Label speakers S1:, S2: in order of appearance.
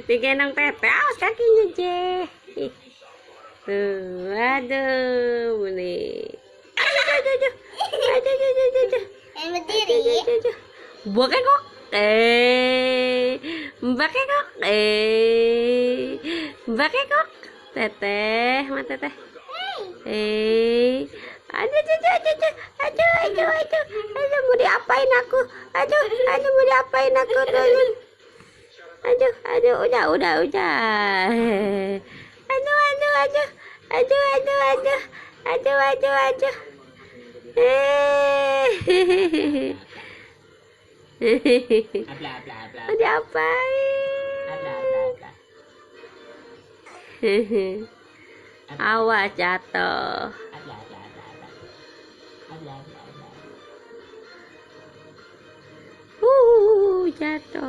S1: Digendong teteh, awas kakinya Jeh. Tuh, aduh, nih. Aduh.
S2: Berdiri.
S1: Bakekok. Bakekok. Bakekok. Teteh, ma teteh. Aduh, mau diapain aku? Aduh, mau diapain aku tuh? Aduh, udah. Aduh. Mau diapain? Awas jatuh. Jatuh.